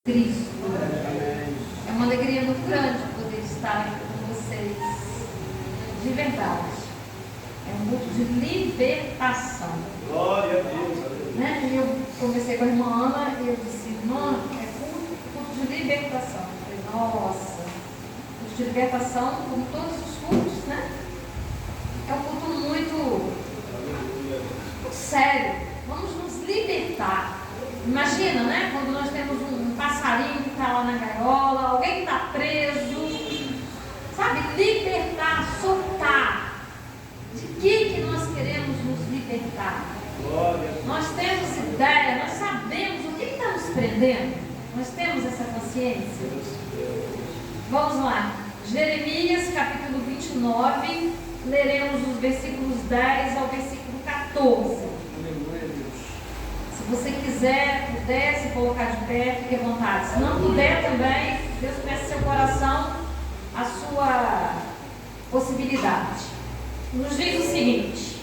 Cristo. É uma alegria muito grande poder estar aqui com vocês, de verdade. É um culto de libertação. Glória a Deus. Né? E eu conversei com a irmã Ana e eu disse, irmã, é culto de libertação. Eu falei, nossa, culto de libertação, como todos os cultos, né? É um culto muito sério. Vamos nos libertar. Imagina, né? Quando nós temos um passarinho que está lá na gaiola, alguém que está preso, sabe? Libertar, soltar. De que nós queremos nos libertar? Nós temos ideia, nós sabemos o que está nos prendendo. Nós temos essa consciência. Vamos lá. Jeremias capítulo 29, leremos os versículos 10 ao versículo 14. Se você quiser, puder se colocar de pé, fique à vontade. Se não puder também, Deus conhece seu coração, a sua possibilidade. Nos diz o seguinte,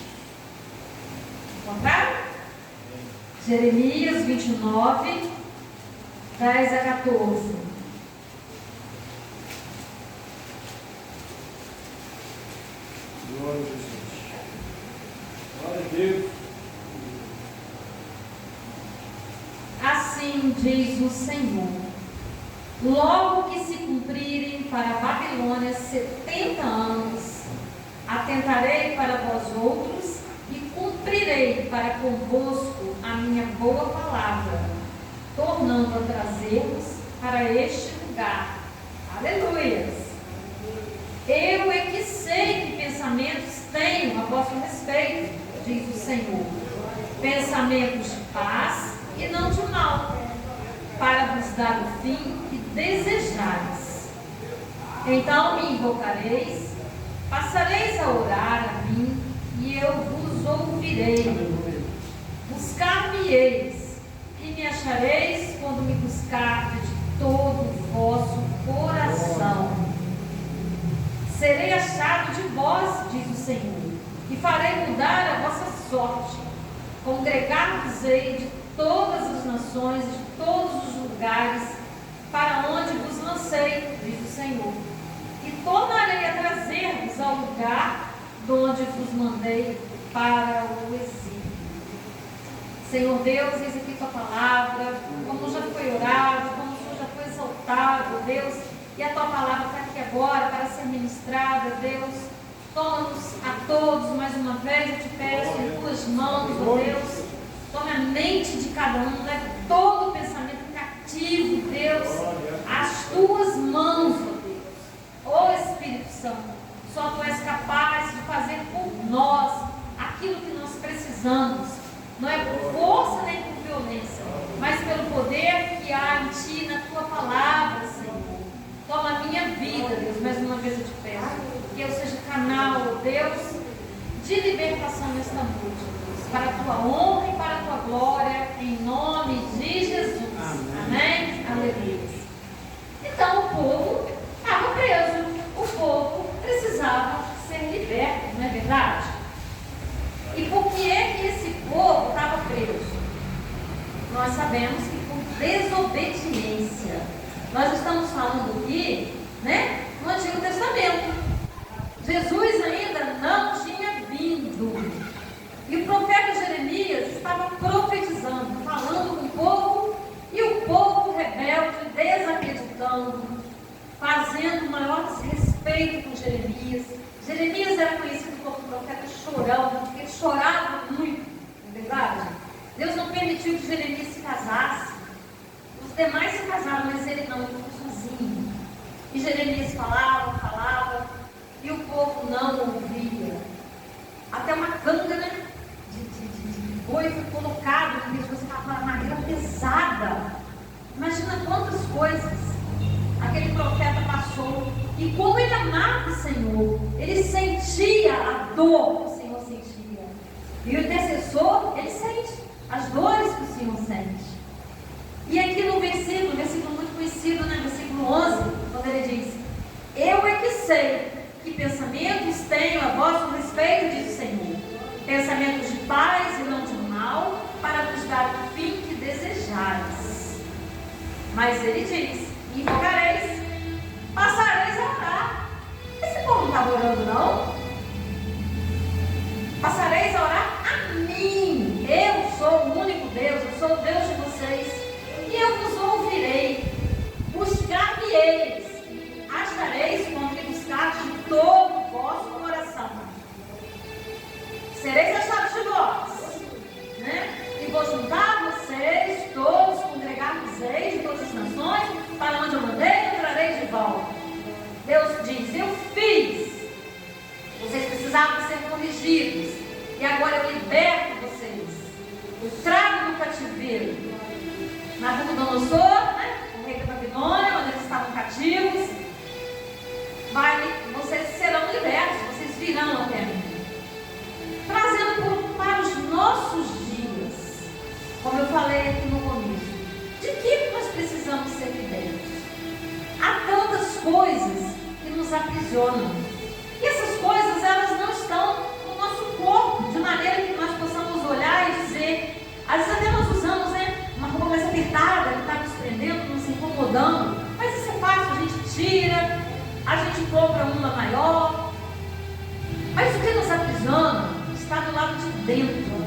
encontraram? Jeremias 29, 10 a 14. Glória a Jesus. Glória a Deus. Assim diz o Senhor: logo que se cumprirem para a Babilônia 70 anos, atentarei para vós outros e cumprirei para convosco a minha boa palavra, tornando a trazê-los para este lugar. Aleluias! Eu é que sei que pensamentos tenho a vosso respeito, diz o Senhor, pensamentos de paz e não de mal, para vos dar o fim que desejares. Então me invocareis, passareis a orar a mim, e eu vos ouvirei. Buscar-me-eis, e me achareis quando me buscardes de todo o vosso coração. Serei achado de vós, diz o Senhor, e farei mudar a vossa sorte. Congregar-vos-ei de todas as nações, de todos os lugares, para onde vos lancei, diz o Senhor. E tornarei a trazer-vos ao lugar de onde vos mandei para o exílio. Senhor Deus, eis aqui tua palavra, como já foi orado, como o Senhor já foi exaltado, Deus, e a tua palavra está aqui agora para ser ministrada, Deus. Toma-nos a todos mais uma vez, eu te peço em tuas mãos, ó Deus. Tome a mente de cada um, leve todo o pensamento cativo, Deus, às tuas mãos, ó Deus. Ó Espírito Santo, só tu és capaz de fazer por nós aquilo que nós precisamos. Não é por força nem por violência, mas pelo poder que há em ti, na tua palavra, Senhor. Toma a minha vida, Deus, mais uma vez eu te peço, que eu seja canal, ó Deus, de libertação nesta noite, Deus, para a tua honra e para a tua glória, em nome de Jesus. Amém? Aleluia. Então o povo estava preso, o povo precisava ser liberto, não é verdade? E por que é que esse povo estava preso? Nós sabemos que por desobediência. Nós estamos falando aqui, né, no Antigo Testamento. Jesus ainda não tinha vindo. E o profeta Jeremias estava profetizando, falando com o povo, e o povo rebelde, desacreditando, fazendo maior desrespeito com Jeremias. Jeremias era conhecido como profeta chorão, porque ele chorava muito, não é verdade? Deus não permitiu que Jeremias se casasse. Os demais se casaram, mas ele não, ele ficou sozinho. E Jeremias falava, e o povo não ouvia. Até uma câmara de boi foi colocado, você estava uma madeira pesada. Imagina quantas coisas aquele profeta passou. E como ele amava o Senhor, ele sentia a dor que o Senhor sentia. E o intercessor, ele sente as dores que o Senhor sente. E aqui no versículo muito conhecido, né? Versículo 11, quando ele diz: eu é que sei que pensamentos tenho a vosso respeito, diz o Senhor, pensamentos de paz e não de mal, para vos dar o fim que desejares. Mas ele diz: invocareis, passareis a orar. Esse povo não estava orando, não? Passareis a orar a mim. Eu sou o único Deus, eu sou o Deus de vocês. E eu vos ouvirei. Buscar-me-eis. Achareis quando me buscardes de todo o vosso coração. Sereis achados de vós, né? E vou juntar vocês, todos, congregar-vos-eis de todas as nações, para onde eu mandei, eu trarei de volta. Deus diz: eu fiz. Vocês precisavam ser corrigidos. E agora eu liberto vocês. Eu trago do cativeiro. Nabucodonosor, né? O rei da Babilônia, onde eles estavam cativos. Vocês serão libertos. Vocês virão até mim. Trazendo para os nossos dias, como eu falei aqui no começo, de que nós precisamos ser libertos? Há tantas coisas que nos aprisionam. E essas coisas, elas não estão no nosso corpo, de maneira que nós possamos olhar e dizer, às vezes até nós usamos, né, uma roupa mais apertada, que está nos prendendo, nos incomodando, mas isso é fácil, a gente tira, a gente compra uma maior. Mas o que nos aprisiona está do lado de dentro,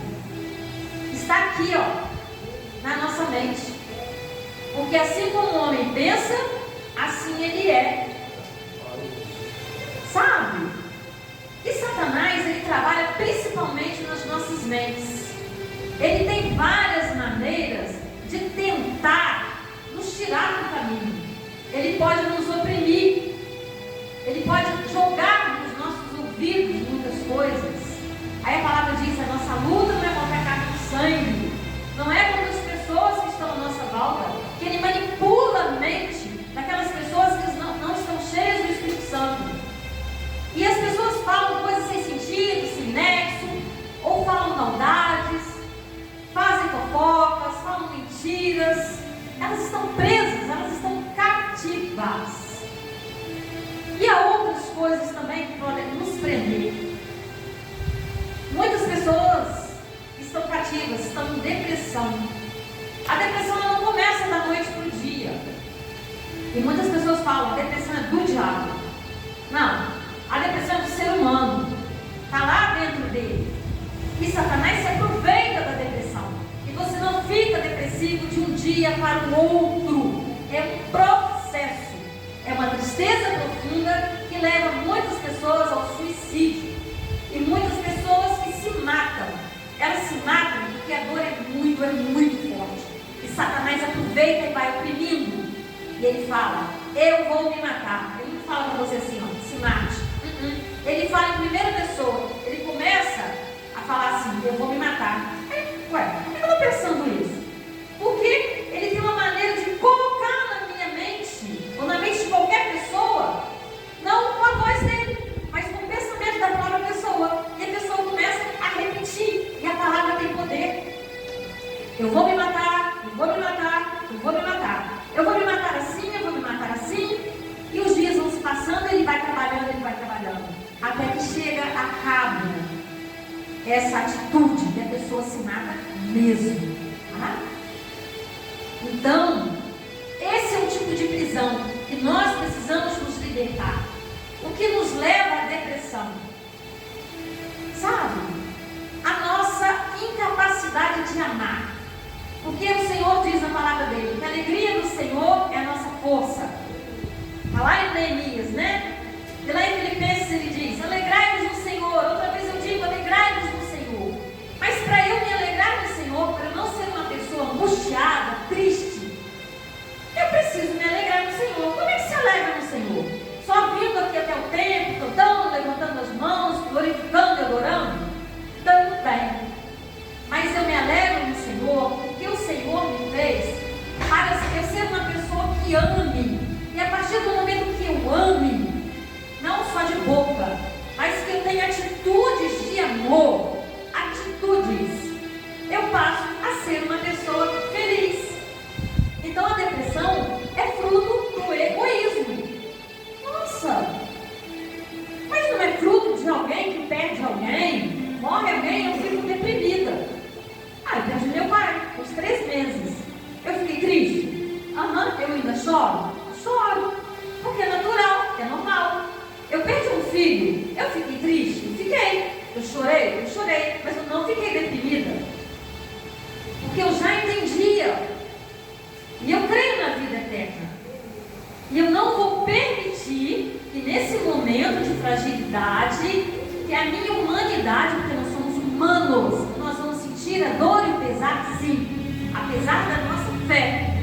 está aqui, ó, na nossa mente. Porque assim como o homem pensa, assim ele é. Sabe? E Satanás, ele trabalha principalmente nas nossas mentes. Ele tem várias maneiras de tentar nos tirar do caminho. Ele pode nos oprimir. Ele pode jogar nos nossos ouvidos muitas coisas. Aí a palavra diz: a nossa luta não é contra a carne e sangue, não é contra as pessoas que estão à nossa volta, que ele manipula a mente daquelas pessoas que não estão cheias do Espírito Santo. E as pessoas falam coisas sem sentido, sem nexo, ou falam maldades, fazem fofocas, falam mentiras. Elas estão presas, elas estão cativas. E há outras coisas também que podem nos prender. Muitas pessoas estão cativas, estão em depressão. A depressão ela não começa da noite para o dia. E muitas pessoas falam: a depressão é do diabo. Não, a depressão é do ser humano. Está lá dentro dele. E Satanás se aproveita da depressão. E você não fica depressivo de um dia para o outro. É um processo. É uma tristeza profunda que leva muitas pessoas ao suicídio. E muitas pessoas que se matam. Elas se matam porque a dor é muito forte. E Satanás aproveita e vai oprimindo. E ele fala: eu vou me matar. Ele não fala para você assim, ó, se mate. Ele fala em primeira pessoa. Ele começa a falar assim: eu vou me matar. Aí, ué, por que eu estou pensando isso? Porque ele tem uma maneira de colocar na minha mente, ou na mente de qualquer pessoa, não com a voz dele, mas com o pensamento da própria pessoa. E a pessoa começa a repetir. E a palavra tem poder. Eu vou me matar, eu vou me matar, eu vou me matar. Eu vou me matar assim, eu vou me matar assim. E os dias vão se passando, ele vai trabalhando, até que chega a cabo essa atitude que a pessoa se mata mesmo. Tá? Então, esse é um tipo de prisão que nós precisamos nos libertar. O que nos leva à depressão? Sabe? A nossa incapacidade de amar. Porque o Senhor diz na palavra dele que a alegria do Senhor é a nossa força. Está lá em Neemias, né? E lá em Filipenses ele diz: alegrai-vos no Senhor. Outra vez eu digo: alegrai-vos no Senhor. Mas para eu me alegrar no Senhor, para eu não ser uma pessoa angustiada, triste, eu preciso me alegrar no Senhor. Como é que se alegra no Senhor? Só vindo aqui até o templo, cantando, levantando as mãos, glorificando e adorando? Tanto bem. Mas eu me alegro no Senhor porque o Senhor me fez para eu ser uma pessoa que ame. E a partir do momento que eu ame, não só de boca, mas que eu tenha atitudes de amor, atitudes, eu passo a ser uma pessoa feliz. Então a depressão é fruto do egoísmo. Nossa, mas não é fruto de alguém que perde alguém, morre alguém, eu fico deprimida. Eu perdi meu pai, uns 3 meses. Eu fiquei triste. Eu eu ainda choro? Choro. Porque é natural, é normal. Eu perdi um filho, eu fiquei triste? Fiquei. Eu chorei, mas eu não fiquei deprimida. Porque eu já entendia. E eu creio na vida eterna. E eu não vou permitir que nesse momento de fragilidade, que a minha humanidade, porque nós somos humanos, nós vamos sentir a dor e o pesar, sim, apesar da nossa fé.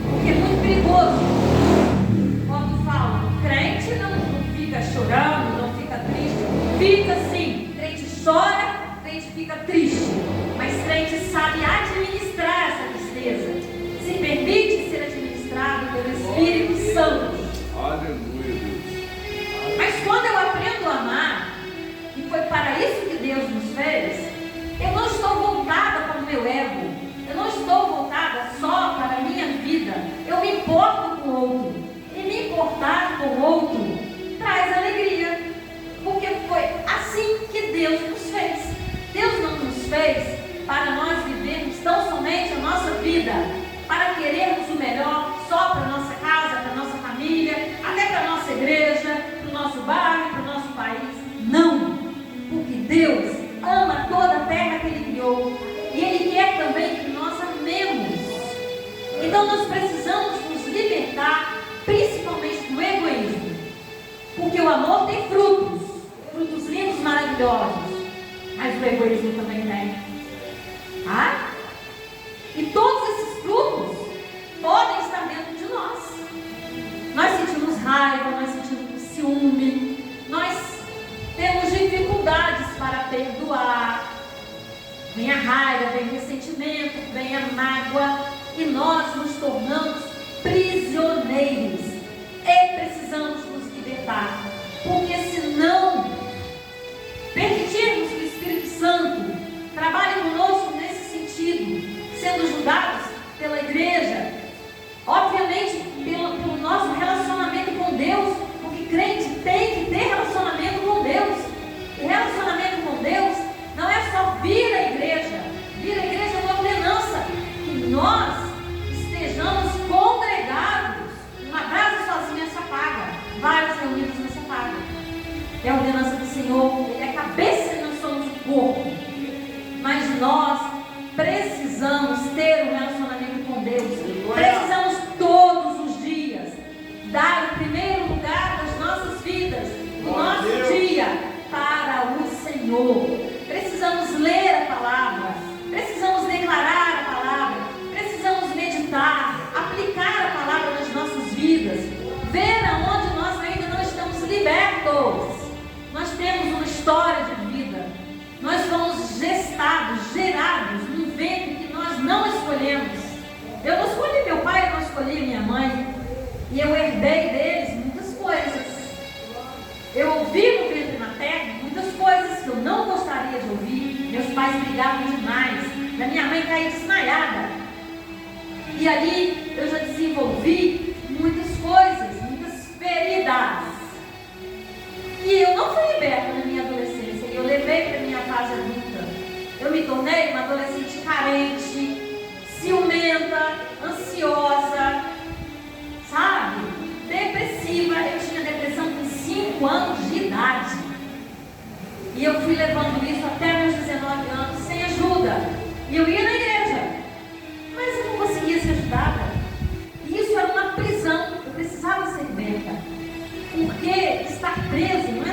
Porque é muito perigoso quando falo, crente não fica chorando, não fica triste. Fica sim, crente chora, crente fica triste, mas crente sabe administrar essa tristeza, se permite ser administrado pelo Espírito Santo. Aleluia, Deus. Mas quando eu aprendo a amar, e foi para isso que Deus nos fez, eu não estou voltada para o meu ego, eu não estou voltada só para a minha vida, eu me importo com o outro, e me importar com o outro traz alegria, porque foi assim que Deus nos fez. Deus não nos fez para nós vivermos tão somente a nossa vida, para querermos o melhor só para a nossa casa, para a nossa família, até para a nossa igreja, para o nosso bairro, para o nosso país. Não, porque Deus ama toda a terra que Ele criou, e Ele quer também que nós amemos. Então nós precisamos nos libertar, principalmente do egoísmo, porque o amor tem frutos lindos, maravilhosos, mas o egoísmo também tem. Ah? E todos esses frutos podem estar dentro de nós. Nós sentimos raiva, nós sentimos ciúme, nós temos dificuldades para perdoar. Vem a raiva, vem o ressentimento, vem a mágoa, e nós nos tornamos prisioneiros. E precisamos nos libertar, porque se não permitirmos que o Espírito Santo trabalhe conosco nesse sentido, sendo ajudados pela igreja, obviamente pelo nosso relacionamento com Deus, porque crente tem que ter relacionamento com Deus. E relacionamento com Deus não é só vir à igreja. Vir à igreja é uma ordenança, que nós estejamos congregados. Uma brasa sozinha se apaga, vários reunidos não se apagam. É a ordenança do Senhor, Ele é a cabeça e nós somos o corpo. Mas nós precisamos ter um relacionamento com Deus. Precisamos todos os dias dar o primeiro lugar das nossas vidas, do nosso dia, para o Senhor. Precisamos ler a palavra, precisamos declarar a palavra, precisamos meditar, aplicar a palavra nas nossas vidas, ver aonde nós ainda não estamos libertos. Nós temos uma história de vida, nós fomos gestados, gerados num ventre que nós não escolhemos. Eu não escolhi meu pai, eu não escolhi minha mãe, e eu herdei deles muitas coisas. Eu ouvi no ventre materno muitas coisas que eu não gostaria de ouvir. Meus pais brigavam demais, da minha mãe caía desmaiada, e ali eu já desenvolvi muitas coisas, muitas feridas. E eu não fui liberta na minha adolescência, e eu levei para a minha fase adulta. Eu me tornei uma adolescente carente, ciumenta, ansiosa, sabe? Depressiva. Eu tinha depressão com 5 anos de idade. E eu fui levando isso até meus 19 anos, sem ajuda. E eu ia na igreja, mas eu não conseguia ser ajudada. E isso era uma prisão, eu precisava ser liberta. Porque estar preso não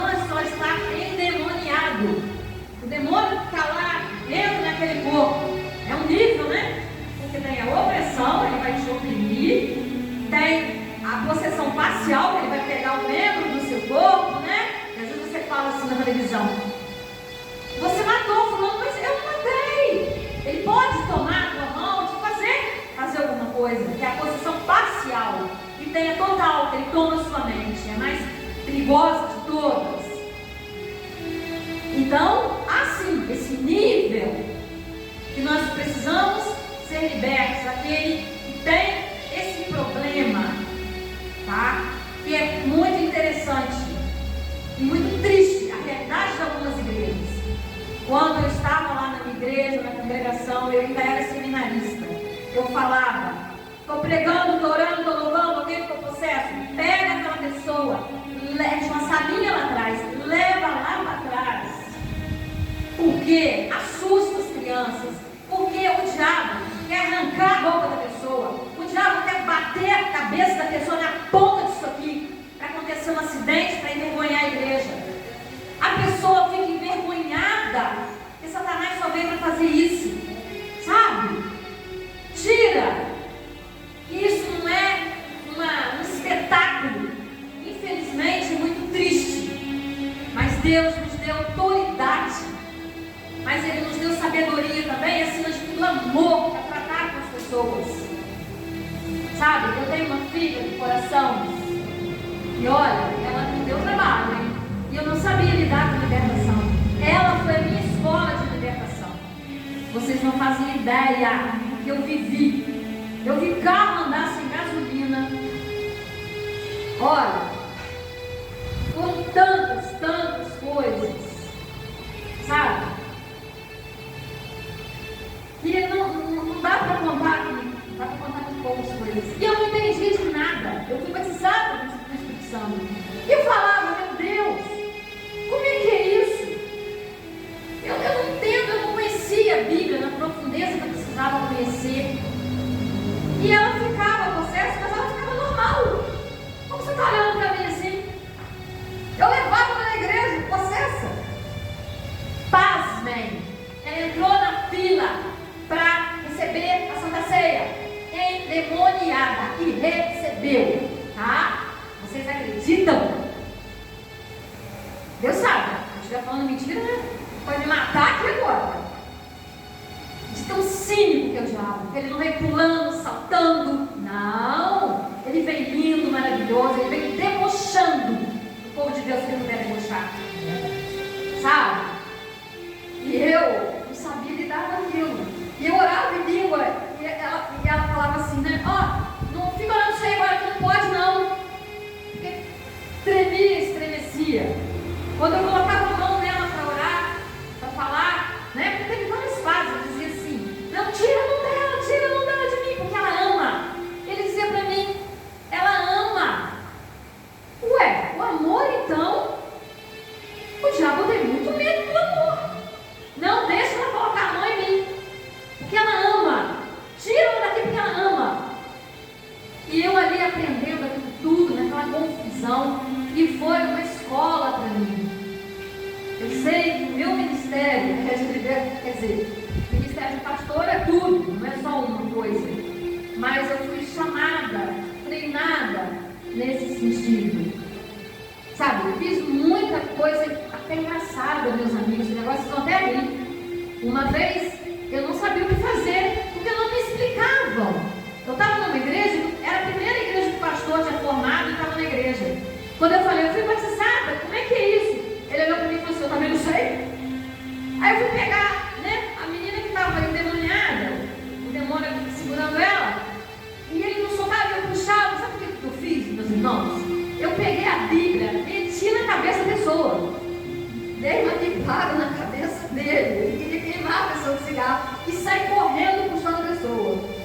é só estar endemoniado. O demônio que está lá dentro daquele corpo é um nível, né? Porque tem a opressão, ele vai te oprimir. Tem a possessão parcial, que ele vai pegar o membro do seu corpo, né? E às vezes você fala assim na televisão: você matou fulano, mas eu não matei. Ele pode tomar a tua mão, te fazer alguma coisa, que é a possessão parcial. E tem a total, que ele toma a sua mente, é mais perigosa de todas. Então, assim, esse nível que nós precisamos ser libertos, aquele que tem esse problema, tá? Que é muito interessante e muito triste, a realidade de algumas igrejas. Quando eu estava lá na minha igreja, na congregação, eu ainda era seminarista. Eu falava: pregando, estou orando, estou louvando, alguém ficou possesso. Pega aquela pessoa, tinha uma salinha lá atrás, leva lá para trás. Porque assusta as crianças. Porque o diabo quer arrancar a boca da pessoa. O diabo quer bater a cabeça da pessoa na ponta disso aqui, para acontecer um acidente, para envergonhar a igreja. A pessoa fica envergonhada, porque Satanás só veio para fazer isso, sabe? Tira. Isso não é um espetáculo. Infelizmente é muito triste. Mas Deus nos deu autoridade. Mas Ele nos deu sabedoria também, acima de tudo amor, para tratar com as pessoas. Sabe, eu tenho uma filha de coração. E olha, ela me deu trabalho, hein? E eu não sabia lidar com libertação. Ela foi a minha escola de libertação. Vocês não fazem ideia, porque eu vivi. Eu vi carro andar sem gasolina. Olha, foram tantas coisas, sabe? Que não dá para contar com poucas coisas. E eu não entendi de nada. Eu fui batizada com o Espírito Santo. E eu falava, meu Deus, como é que é isso? Eu não entendo, eu não conhecia a Bíblia na profundeza que eu precisava conhecer. E ela ficava possessa, mas ela ficava normal. Como você está olhando para mim assim? Eu levava ela na igreja, possessa. Pasmem. Ela entrou na fila para receber a Santa Ceia. Endemoniada. E recebeu. Tá? Vocês acreditam? Deus sabe. Se eu estiver falando mentira, né? Pode me matar aqui agora. De tão cínico que é o diabo, que ele não vem pulando, saltando, não, ele vem lindo, maravilhoso, ele vem debochando o povo de Deus que ele não deve debochar, sabe? E eu não sabia lidar com aquilo, e eu orava em língua, e ela falava assim, né, não fica olhando isso aí agora que não pode não, porque tremia, estremecia, quando eu colocava a mão nela para orar, para falar, né, porque teve várias fases, eu dizia assim, não, tira a mão dela de mim, porque ela ama. Ele dizia para mim, ela ama. Ué, o amor então? O diabo tem muito medo do amor. Não deixa ela colocar a mão em mim, porque ela ama. Tira ela daqui porque ela ama. E eu ali aprendendo aquilo tudo, naquela confusão, e foi uma escola para mim. Eu sei que o meu ministério, quer dizer, o ministério de pastor é tudo, não é só uma coisa. Mas eu fui chamada, treinada nesse sentido. Sabe, eu fiz muita coisa até engraçada, meus amigos, os negócios vão até rir. Uma vez eu não sabia o que fazer, porque não me explicavam. Eu estava numa igreja, era a primeira igreja que o pastor tinha formado e estava na igreja. Quando eu falei, eu fui batizada, como é que é isso? Ele olhou para mim e falou assim, eu também não sei. Aí eu fui pegar, né, a menina que estava endemoniada, o demônio segurando ela, e ele não soltava, eu puxava. Sabe o que eu fiz, meus irmãos? Eu peguei a Bíblia, meti na cabeça da pessoa, dei uma pipada na cabeça dele, ele queria queimar a pessoa de cigarro, e saí correndo puxando a pessoa.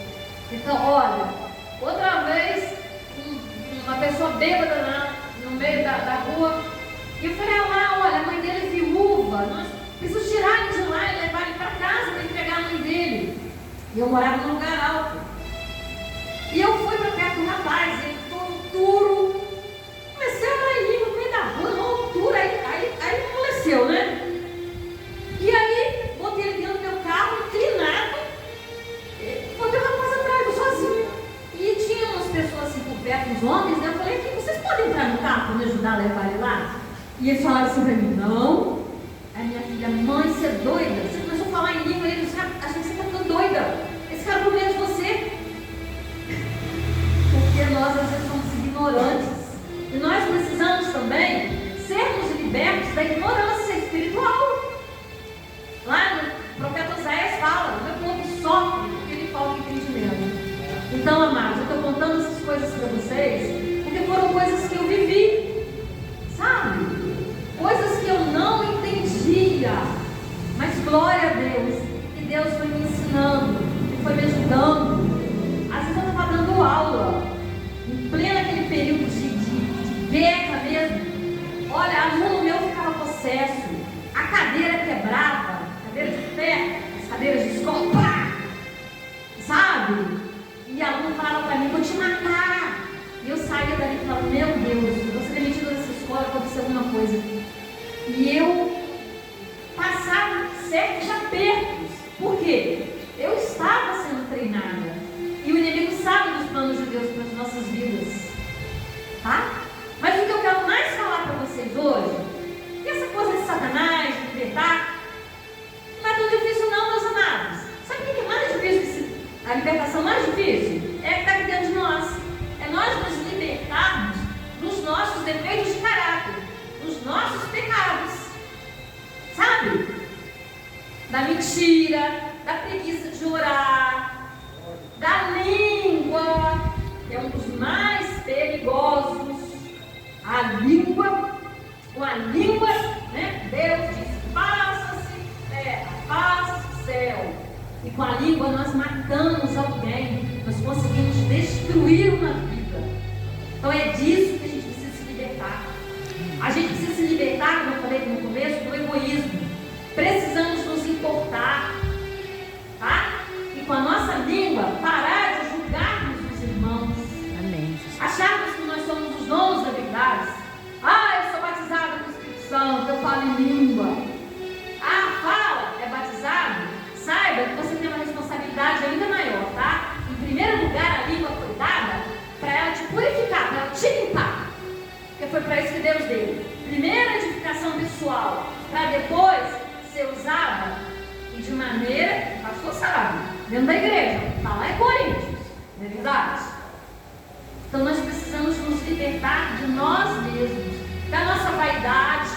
Então, olha, outra vez, uma pessoa bêbada no meio da rua, e eu falei, olha, a mãe dele é viúva, nós precisamos tirar ele de lá e levar ele para casa para entregar a mãe dele. E eu morava num lugar alto. E eu fui para perto do rapaz, ele todo duro. Comecei a orar em língua no meio da rua, numa altura, aí amoleceu, né? E aí, botei ele dentro do meu carro, inclinado, botei o rapaz atrás, eu sozinho. E tinha umas pessoas assim por perto, uns homens, né? Eu falei, aqui, vocês podem entrar no carro para me ajudar a levar ele lá? E eles falaram assim para mim, não. Aí minha filha, mãe, você é doida? Você começou a falar em língua, ele disse, acho que você está ficando doida. Esse cara com medo de você. Porque nós às vezes somos ignorantes. E nós precisamos também sermos libertos da ignorância espiritual. Lá no profeta Oséias fala, o meu povo sofre porque lhe falta entendimento. Então, amados, eu estou contando essas coisas para vocês, porque foram coisas que eu vivi, sabe? Coisas que eu não entendia, mas glória a Deus, que Deus foi me ensinando, foi me ajudando. Às vezes eu estava dando aula vou te matar. E eu saía dali e falava, meu Deus, eu vou ser demitida dessa escola, aconteceu alguma coisa. E eu passava certos apertos. Por quê? Eu estava sendo treinada. E o inimigo sabe dos planos de Deus para as nossas vidas. Tá? Mas o que eu quero mais falar para vocês hoje, que essa coisa de Satanás, de libertar, não é tão difícil não, meus amados. Sabe o que é mais difícil? A libertação mais difícil é que está aqui dentro de nós. É nós nos libertarmos dos nossos defeitos de caráter, dos nossos pecados. Sabe? Da mentira, da preguiça de orar, da língua, que é um dos mais perigosos. A língua, com a língua, né? Deus diz, faça-se terra, faça-se céu. E com a língua nós matamos alguém, nós conseguimos destruir uma vida. Então é disso que a gente precisa se libertar. A gente precisa se libertar, como eu falei no começo, do egoísmo. Precisamos nos importar, tá? E com a nossa língua parar de julgarmos os irmãos. Amém. Acharmos que nós somos os donos da verdade. Ah, eu sou batizado com o Espírito Santo, eu falo em língua. Ah, fala, é batizado? Saiba que você tem uma responsabilidade ainda maior, tá? Em primeiro lugar, a língua foi dada para ela te purificar, para ela te limpar. Porque foi para isso que Deus deu. Primeiro, a edificação pessoal, para depois ser usada e de maneira, o pastor sabe, dentro da igreja, está lá em Coríntios, não é verdade? Então nós precisamos nos libertar de nós mesmos, da nossa vaidade,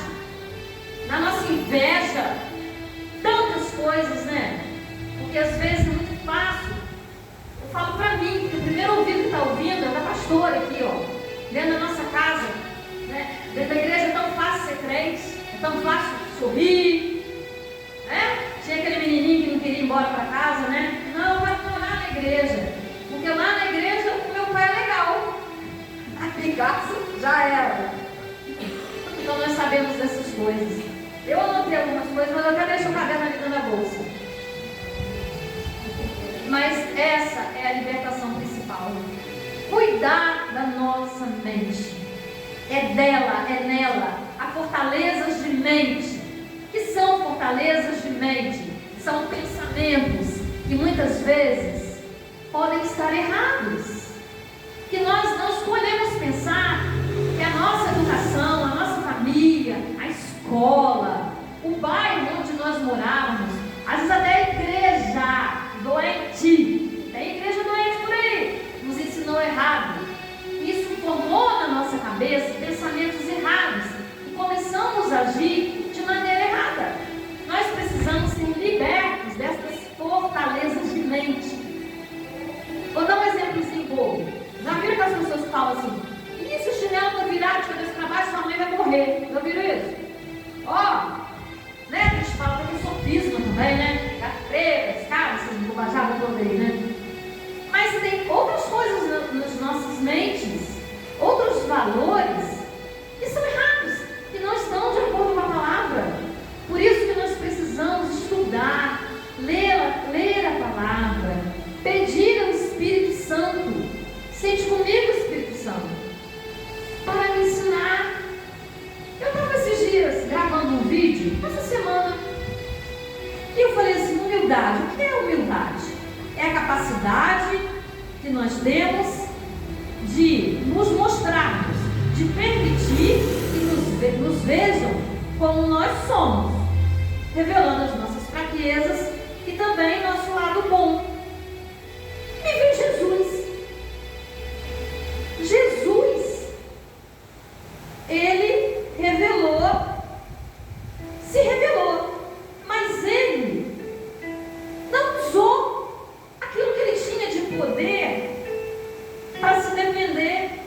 da nossa inveja, tantas coisas, né? Porque às vezes é muito fácil. Eu falo para mim, porque o primeiro ouvido que está ouvindo é da pastora aqui, ó, dentro da nossa casa, né? Dentro da igreja é tão fácil ser crente, é tão fácil sorrir, né? Tinha aquele menininho que não queria ir embora para casa, né? Não, vai morar na igreja, porque lá na igreja o meu pai é legal, aqui em casa já era. Então nós sabemos dessas coisas. Eu anotei algumas coisas, mas eu até deixo o caderno ali dentro da bolsa. Mas essa é a libertação principal. Cuidar da nossa mente. É dela, é nela. Há fortalezas de mente. Que são fortalezas de mente? São pensamentos que muitas vezes podem estar errados. Que nós não escolhemos pensar que a nossa educação, a nossa família, a escola, o bairro onde nós morávamos, às vezes até a igreja doente, tem igreja doente por aí, nos ensinou errado. Isso formou na nossa cabeça pensamentos errados e começamos a agir de maneira errada. Nós precisamos ser libertos dessas fortalezas de mente. Vou dar um exemplozinho bobo. Já viram que as pessoas falam assim: e se o chinelo não virar de cabeça para baixo, sua mãe vai morrer? Já viram isso? Ó, né? A gente fala que tem sofisma também, né? Catreta, escada, essas bobajadas todas aí, né? Mas tem outras coisas nas nossas mentes, outros valores que são errados, que não estão de acordo com a palavra. Por isso que nós precisamos estudar, ler a palavra, pedir ao Espírito Santo. Sente comigo, Espírito Santo, para me ensinar. Eu estava esses dias gravando um vídeo, essa semana, e eu falei assim: humildade. O que é humildade? É a capacidade que nós temos de nos mostrarmos, de permitir que nos vejam como nós somos, revelando as nossas fraquezas e também nosso lado bom. E viu Jesus. Jesus, ele se revelou, mas ele não usou aquilo que ele tinha de poder para se defender.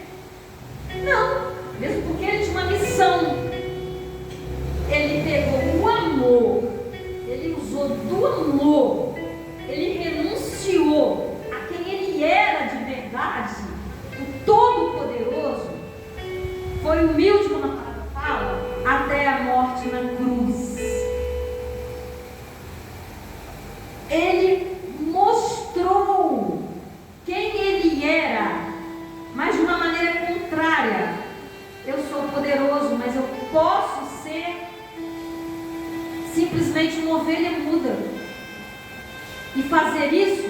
Não, mesmo porque ele tinha uma missão. Ele pegou o amor, ele usou do amor, ele renunciou a quem ele era de verdade. O Todo-Poderoso foi humilde, como a palavra fala, até a morte na cruz. Ele mostrou quem ele era posso ser simplesmente uma ovelha muda e fazer isso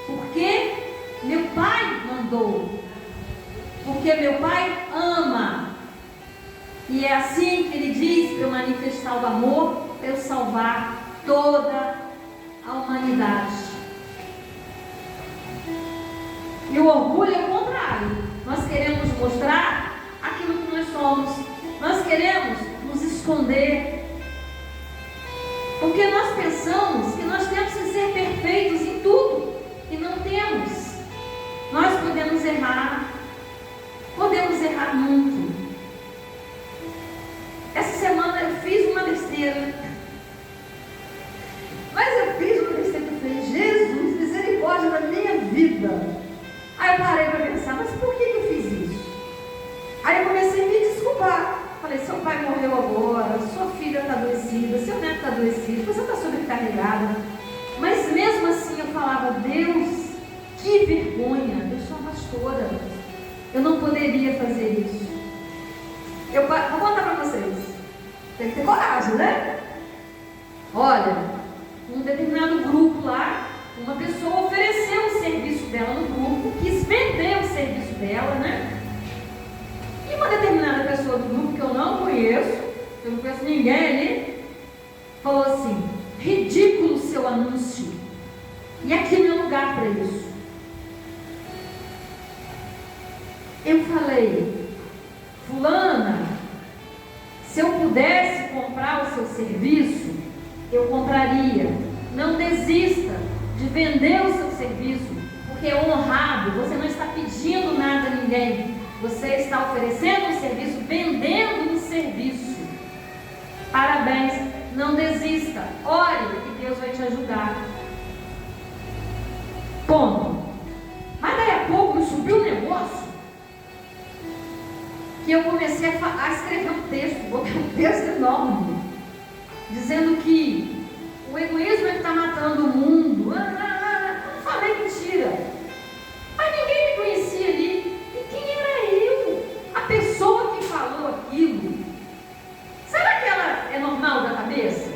porque meu pai mandou, porque meu pai ama, e é assim que ele diz para eu manifestar o amor, para eu salvar toda a humanidade. E o orgulho é o contrário. Nós queremos mostrar aquilo que nós somos, nós queremos nos esconder, porque nós pensamos que nós temos que ser perfeitos em tudo, e não temos. Nós podemos errar muito. Essa semana eu fiz uma besteira, mas eu fiz uma besteira que eu falei: Jesus, misericórdia da minha vida. Aí eu parei para pensar: mas por que eu fiz isso? Aí eu comecei a me desculpar. Falei: seu pai morreu agora, sua filha está adoecida, seu neto está adoecido, você está sobrecarregada. Mas mesmo assim eu falava: Deus, que vergonha, eu sou uma pastora, eu não poderia fazer isso. Eu vou contar para vocês, tem que ter coragem, né? Olha, um determinado grupo lá, uma pessoa ofereceu o serviço dela no grupo, quis vender o serviço dela, né? E uma determinada pessoa do grupo, que eu não conheço, eu não conheço ninguém ali, falou assim: ridículo o seu anúncio, e aqui não é lugar para isso. Eu falei: fulana, se eu pudesse comprar o seu serviço, eu compraria. Não desista de vender o seu serviço, porque é honrado, você não está pedindo nada a ninguém, você está oferecendo um serviço, vendendo um serviço. Parabéns, não desista, ore que Deus vai te ajudar. Ponto. Mas daí a pouco me subiu um negócio que eu comecei a escrever um texto, botei um texto enorme, dizendo que o egoísmo é que está matando o mundo. Não falei mentira, mas ninguém me conhecia ali. E quem era eu? A pessoa que falou aquilo, será que ela é normal da cabeça?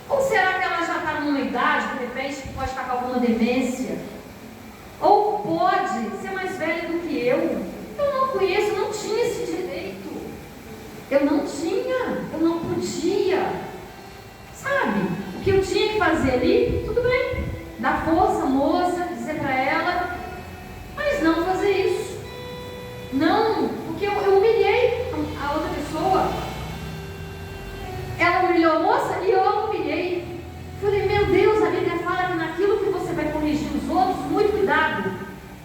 Ou será que ela já está numa idade, de repente, que pode estar com alguma demência? Ou pode ser mais velha do que eu? Eu não conheço, eu não tinha esse direito. Eu não podia. Sabe? O que eu tinha que fazer ali, tudo bem. Dar força, moça, dizer para ela, mas não fazer isso. Não, porque eu humilhei a outra pessoa. Ela humilhou a moça e eu a humilhei. Falei: meu Deus, a Bíblia fala que naquilo que você vai corrigir os outros, muito cuidado,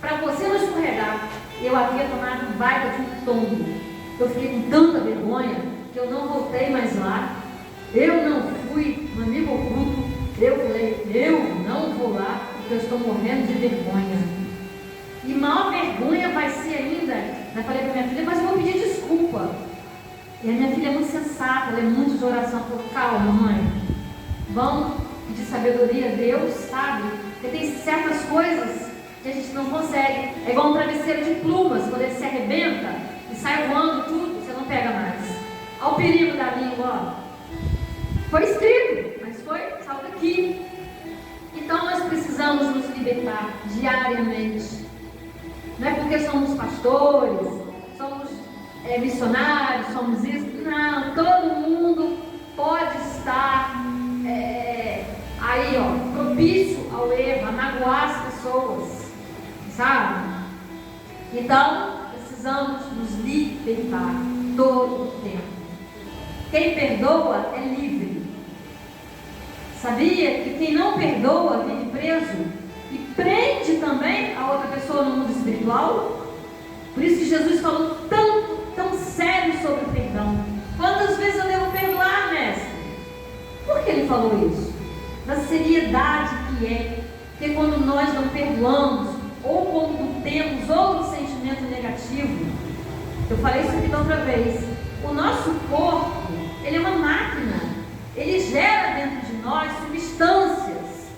para você não escorregar. Eu havia tomado um baita de um tombo. Eu fiquei com tanta vergonha que eu não voltei mais lá. Eu não fui no amigo oculto. Eu falei: eu não vou lá porque eu estou morrendo de vergonha. E maior vergonha vai ser ainda. Eu falei para minha filha: mas eu vou pedir desculpa. E a minha filha é muito sensata, ela é muito de oração. Ela falou: calma, mãe, vamos pedir sabedoria a Deus, sabe? Porque tem certas coisas que a gente não consegue. É igual um travesseiro de plumas, quando ele se arrebenta e sai voando tudo, você não pega mais. Olha o perigo da língua, ó. Foi escrito, mas saiu daqui. Então nós precisamos nos libertar diariamente. Não é porque somos pastores, somos missionários, somos isso. Não, todo mundo pode estar aí, ó, propício ao erro, a magoar as pessoas. Sabe? Então, precisamos nos libertar todo o tempo. Quem perdoa é livre. Sabia que quem não perdoa vive preso e prende também a outra pessoa no mundo espiritual? Por isso que Jesus falou tão sério sobre o perdão. Quantas vezes eu devo perdoar, mestre? Por que ele falou isso? Da seriedade que é. Porque quando nós não perdoamos, ou quando temos outro sentimento negativo, eu falei isso aqui da outra vez, o nosso corpo, ele é uma máquina, ele gera dentro de nós substâncias,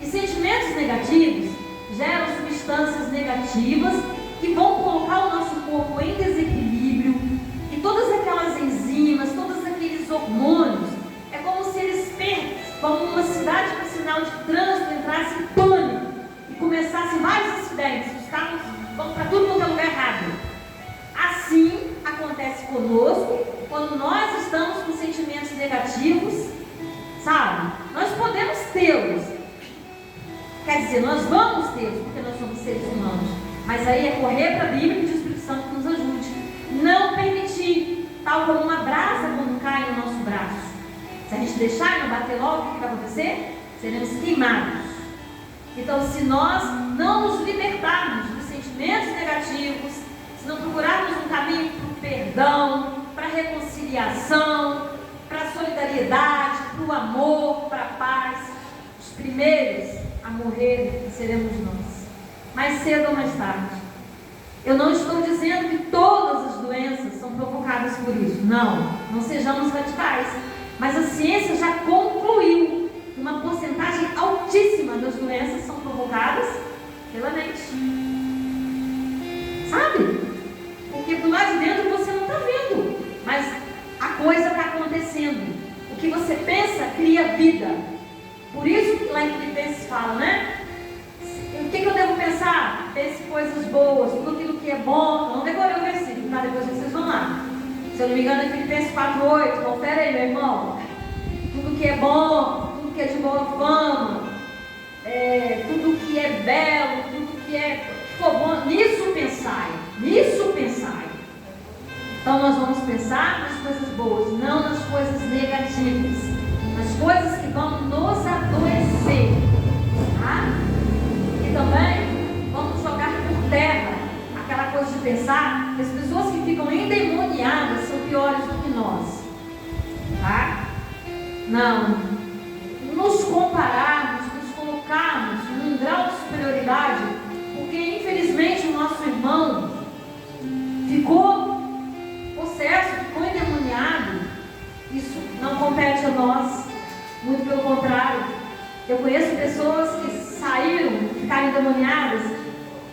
e sentimentos negativos geram substâncias negativas que vão colocar o nosso corpo em desequilíbrio, e todas endorfinas, todos aqueles hormônios. É como se eles, como uma cidade com sinal de trânsito, entrasse em pânico e começassem vários acidentes. Os carros vão para tudo quanto é lugar errado. Assim acontece conosco quando nós estamos com sentimentos negativos, sabe? Nós podemos tê-los. Quer dizer, nós vamos tê-los porque nós somos seres humanos. Mas aí é correr para a Bíblia e pedir o Espírito Santo que nos ajude. Não permitir, tal como uma brasa quando cai no nosso braço. Se a gente deixar e não bater logo, o que vai acontecer? Seremos queimados. Então, se nós não nos libertarmos dos sentimentos negativos, se não procurarmos um caminho para o perdão, para a reconciliação, para a solidariedade, para o amor, para a paz, os primeiros a morrer seremos nós, mais cedo ou mais tarde. Eu não estou dizendo que todas as doenças são provocadas por isso. Não sejamos radicais. Mas a ciência já concluiu que uma porcentagem altíssima das doenças são provocadas pela mente. Sabe? Porque do lado de dentro você não está vendo, mas a coisa está acontecendo. O que você pensa cria vida. Por isso que lá em Filipenses fala, né? O que eu devo pensar? Pense coisas boas, tudo aquilo que é bom. Não decorei o versículo, tá? Depois vocês vão lá. Se eu não me engano é Filipenses 4:8. Confere aí, meu irmão. Tudo que é bom, tudo que é de boa fama, tudo que é belo, tudo que for bom, nisso pensai. Então nós vamos pensar nas coisas boas, não nas coisas negativas, nas coisas que vão nos adoecer, tá? E também vamos jogar por terra aquela coisa de pensar que as pessoas que ficam endemoniadas são piores do que nós, tá? Não, nos compararmos, nos colocarmos num grau de superioridade, porque infelizmente o nosso irmão ficou possesso, ficou endemoniado. Isso não compete a nós, muito pelo contrário. Eu conheço pessoas que saíram, ficaram endemoniadas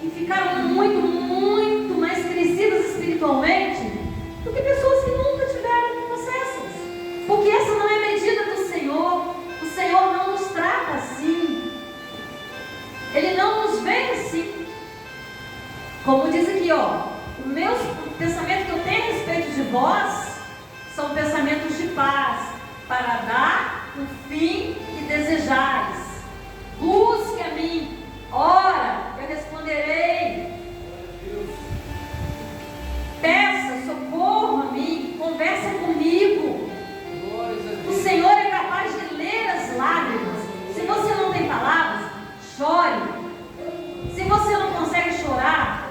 e ficaram muito mais crescidas espiritualmente do que pessoas que nunca tiveram possessas. Porque essa não é medida do Senhor. O Senhor não nos trata assim. Ele não nos vê assim. Como diz aqui, o pensamento que eu tenho a respeito de vós são pensamentos de paz, para dar o fim que desejais. Busque a mim, ora, eu responderei. Peça socorro a mim, conversa comigo. O Senhor é capaz de ler as lágrimas. Se você não tem palavras, chore. Se você não consegue chorar,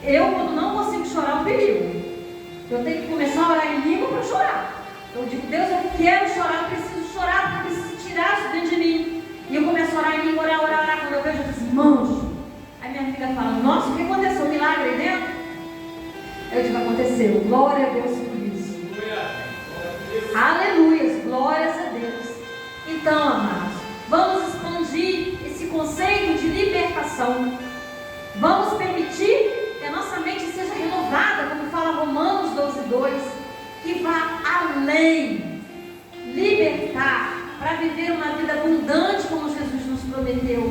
eu, quando não consigo chorar, é um perigo. Eu tenho que começar a orar em língua para chorar. Eu digo, Deus, eu quero chorar, eu preciso chorar, porque eu preciso tirar isso dentro de mim. E eu começo a orar em língua, orar. Quando eu vejo, eu digo, manjo. Aí minha filha fala, nossa, o que aconteceu? Um milagre aí dentro? Eu digo, aconteceu. Glória a Deus por isso. Aleluia, glórias a Deus. Então, amados, vamos expandir esse conceito de libertação. Vamos permitir que a nossa mente seja renovada, como fala Romanos 12:2, que vá além, libertar, para viver uma vida abundante como Jesus nos prometeu.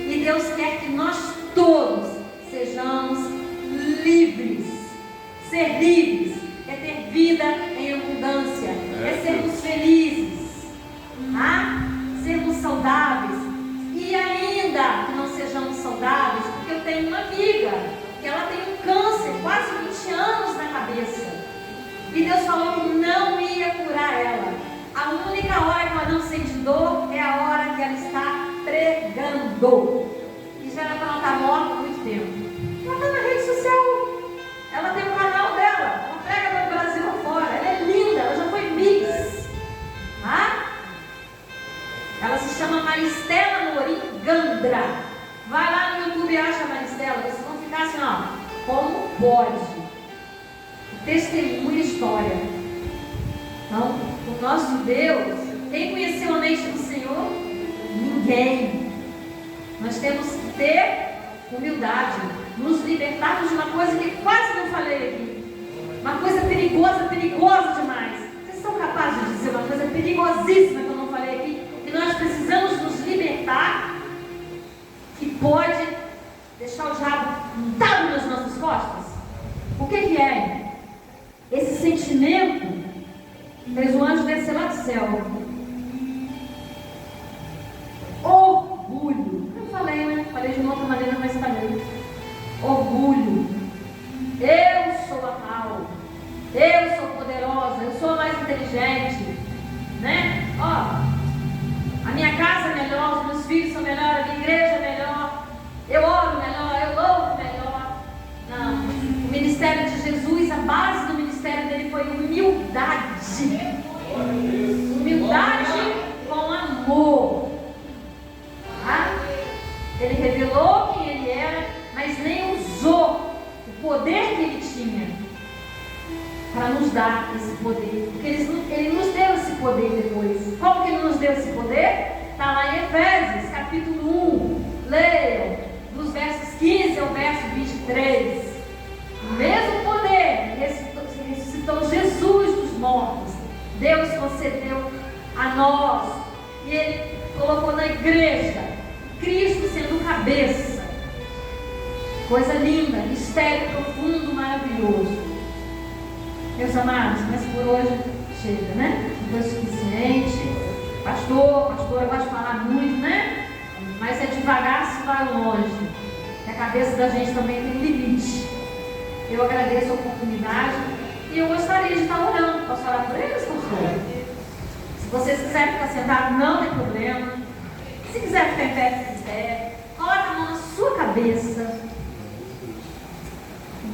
E Deus quer que nós todos sejamos livres. Ser livres é ter vida em abundância, é sermos felizes, tá? Sermos saudáveis. E ainda que não sejamos saudáveis, porque eu tenho uma amiga que ela tem um câncer, quase 20 anos na cabeça. E Deus falou que não ia curar ela. A única hora que ela não sente dor é a hora que ela está pregando. E já era para ela estar morta há muito tempo. Ela está na rede social. Ela tem um canal dela. Ela prega no Brasil afora. Ela é linda. Ela já foi Miss. Tá? Ela se chama Maristela Morim Gandra. Vai lá no YouTube e acha a Maristela. Vocês vão ficar assim, como pode? Testemunha e história. Então, o nosso Deus, quem conheceu a mente do Senhor? Ninguém. Nós temos que ter humildade, nos libertarmos de uma coisa que quase não falei aqui. Uma coisa perigosa demais. são capazes de dizer uma coisa perigosíssima que eu não falei aqui, que nós precisamos nos libertar, que pode deixar o diabo montado nas nossas costas? O que é? Esse sentimento fez o anjo descer lá do céu. Orgulho. Eu falei, né? Falei de uma outra maneira, mas falei. Orgulho. Eu sou a tal. Eu sou poderosa. Eu sou mais inteligente. Né? Ó, a minha casa é melhor, os meus filhos são melhores, a minha igreja é melhor. Eu oro melhor, eu louvo melhor. Não. O ministério de Jesus, a base do ministério dele foi humildade. Humildade com amor. Tá? Ele revelou quem ele era, mas nem usou o poder que ele tinha para nos dar esse poder. Porque ele nos deu esse poder depois. Como que ele nos deu esse poder? Está lá em Efésios, capítulo 1. Leiam, dos versos 15 ao verso 23. O mesmo poder ressuscitou Jesus dos mortos. Deus concedeu a nós. E ele colocou na igreja Cristo sendo cabeça. Coisa linda, mistério profundo, maravilhoso. Meus amados, mas por hoje chega, né? Não foi suficiente. Pastora gosta de falar muito, né? Mas é devagar se vai longe. E a cabeça da gente também tem limite. Eu agradeço a oportunidade e eu gostaria de estar orando. Posso orar por eles, pastor? Se vocês quiserem ficar sentados, não tem problema. Se quiser ficar em pé, fica em pé. Coloca a mão na sua cabeça.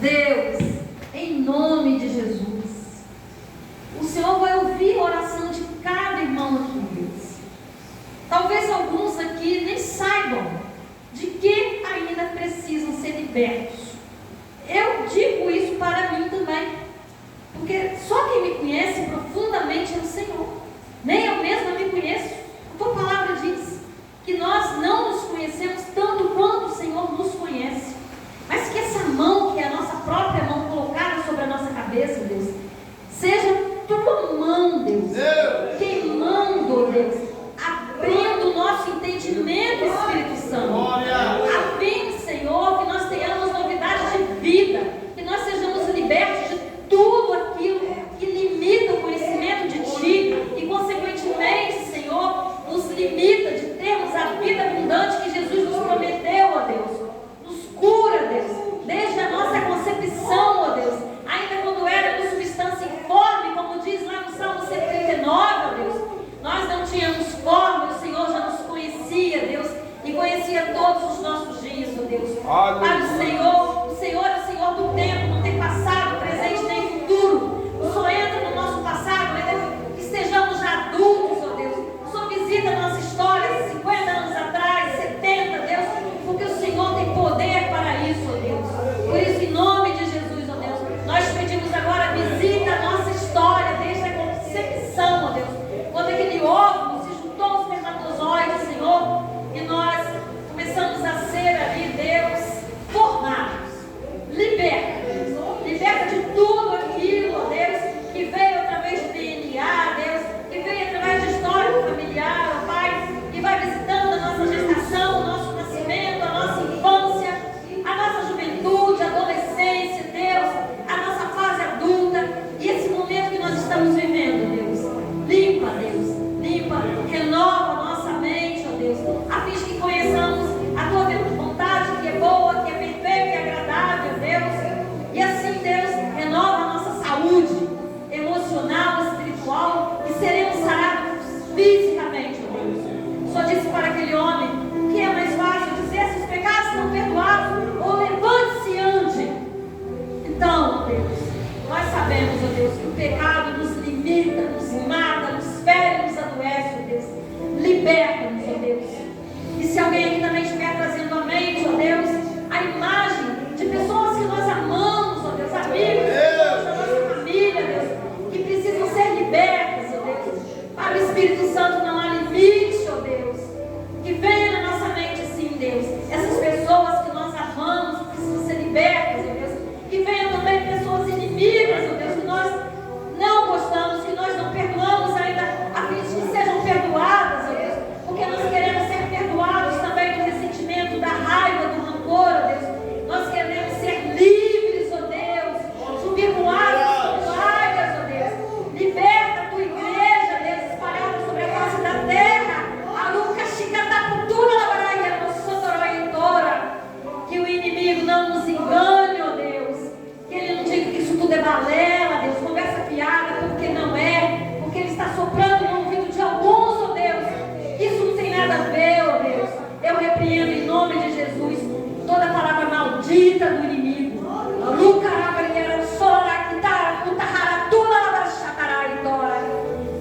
Deus, em nome de Jesus, o Senhor vai ouvir a oração de cada irmão aqui, Deus. Talvez alguns aqui nem saibam de que ainda precisam ser libertos. Eu digo isso para mim também, porque só quem me conhece profundamente é o Senhor. Nem eu mesma me conheço. A tua palavra diz que nós não nos conhecemos tanto quanto o Senhor nos conhece. Mas que essa mão, que é a nossa própria mão colocada sobre a nossa cabeça, Deus, seja tua mão, Deus, queimando, Deus, abrindo o nosso entendimento, Espírito Santo, abrindo, Senhor, que nós tenhamos novidades de vida, que nós sejamos libertos de tudo aquilo que limita o conhecimento de Ti e, consequentemente, Senhor, nos limita de termos a vida abundante que Jesus nos prometeu, ó Deus. Nos cura, Deus, desde a nossa concepção, ó Deus, ainda quando éramos substância informe, como diz lá no Salmo 139, ó Deus, nós não tínhamos forma, o Senhor já nos conhecia, Deus, e conhecia todos os nossos dias, ó Deus. Para o Senhor é o Senhor do tempo, não tem passado, presente nem futuro. O Senhor entra no nosso passado, mas que estejamos já adultos, ó Deus. O Senhor visita a nossa história 50 anos atrás, 70, Deus, porque o Senhor tem poder para isso, ó Deus. Por isso, em nome de Jesus, ó Deus, nós pedimos agora, visita a nossa história desde a concepção, ó Deus. Quando aquele óvulo se juntou aos espermatozoides, Senhor, e nós começamos a ser ali, Deus, não nos engane, ó Deus. Que ele não diga que isso tudo é balela, Deus. Conversa fiada, porque não é. Porque ele está soprando no ouvido de alguns, ó Deus. Isso não tem nada a ver, ó Deus. Eu repreendo em nome de Jesus toda palavra maldita do inimigo.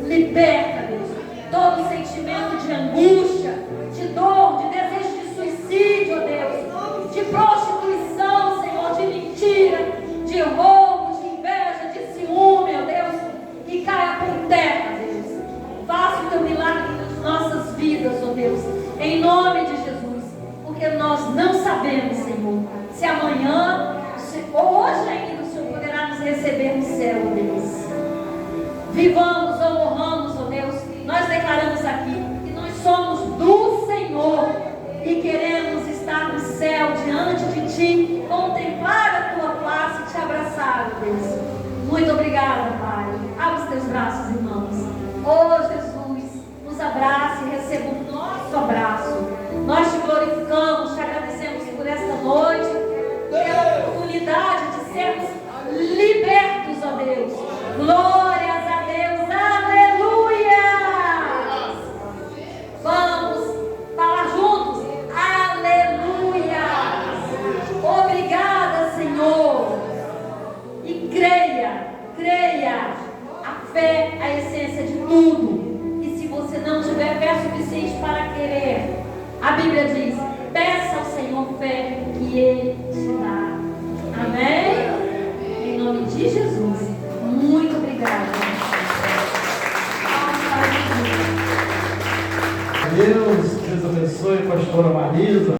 Liberta, Deus, todo sentimento de angústia, de dor, de desejo de suicídio, ó Deus, de prostituição, Senhor, de mentira, de roubo, de inveja, de ciúme, ó Deus, que caia por terra, Deus. Faça o teu milagre nas nossas vidas, ó Deus, em nome de Jesus, porque nós não sabemos, Senhor, se amanhã ou hoje ainda o Senhor poderá nos receber no céu, ó Deus. Vivamos ou morramos, ó Deus, nós declaramos aqui que nós somos do Senhor e queremos estar no céu diante de Ti, contemplar a Tua face e Te abraçar, ó Deus. Muito obrigada, Pai. Abra os Teus braços, irmãos. Oh, Jesus, nos abrace e receba o nosso abraço. Nós Te glorificamos, Te agradecemos por esta noite, pela oportunidade de sermos libertos, ó Deus. Glórias a Deus, aleluia! Vamos falar juntos, aleluia! Obrigada, Senhor. E creia, a fé é a essência de tudo. E se você não tiver fé suficiente para querer, a Bíblia diz, peça ao Senhor fé que Ele te dá. Amém? Em nome de Jesus. Muito obrigada. Deus abençoe, pastora Marisa.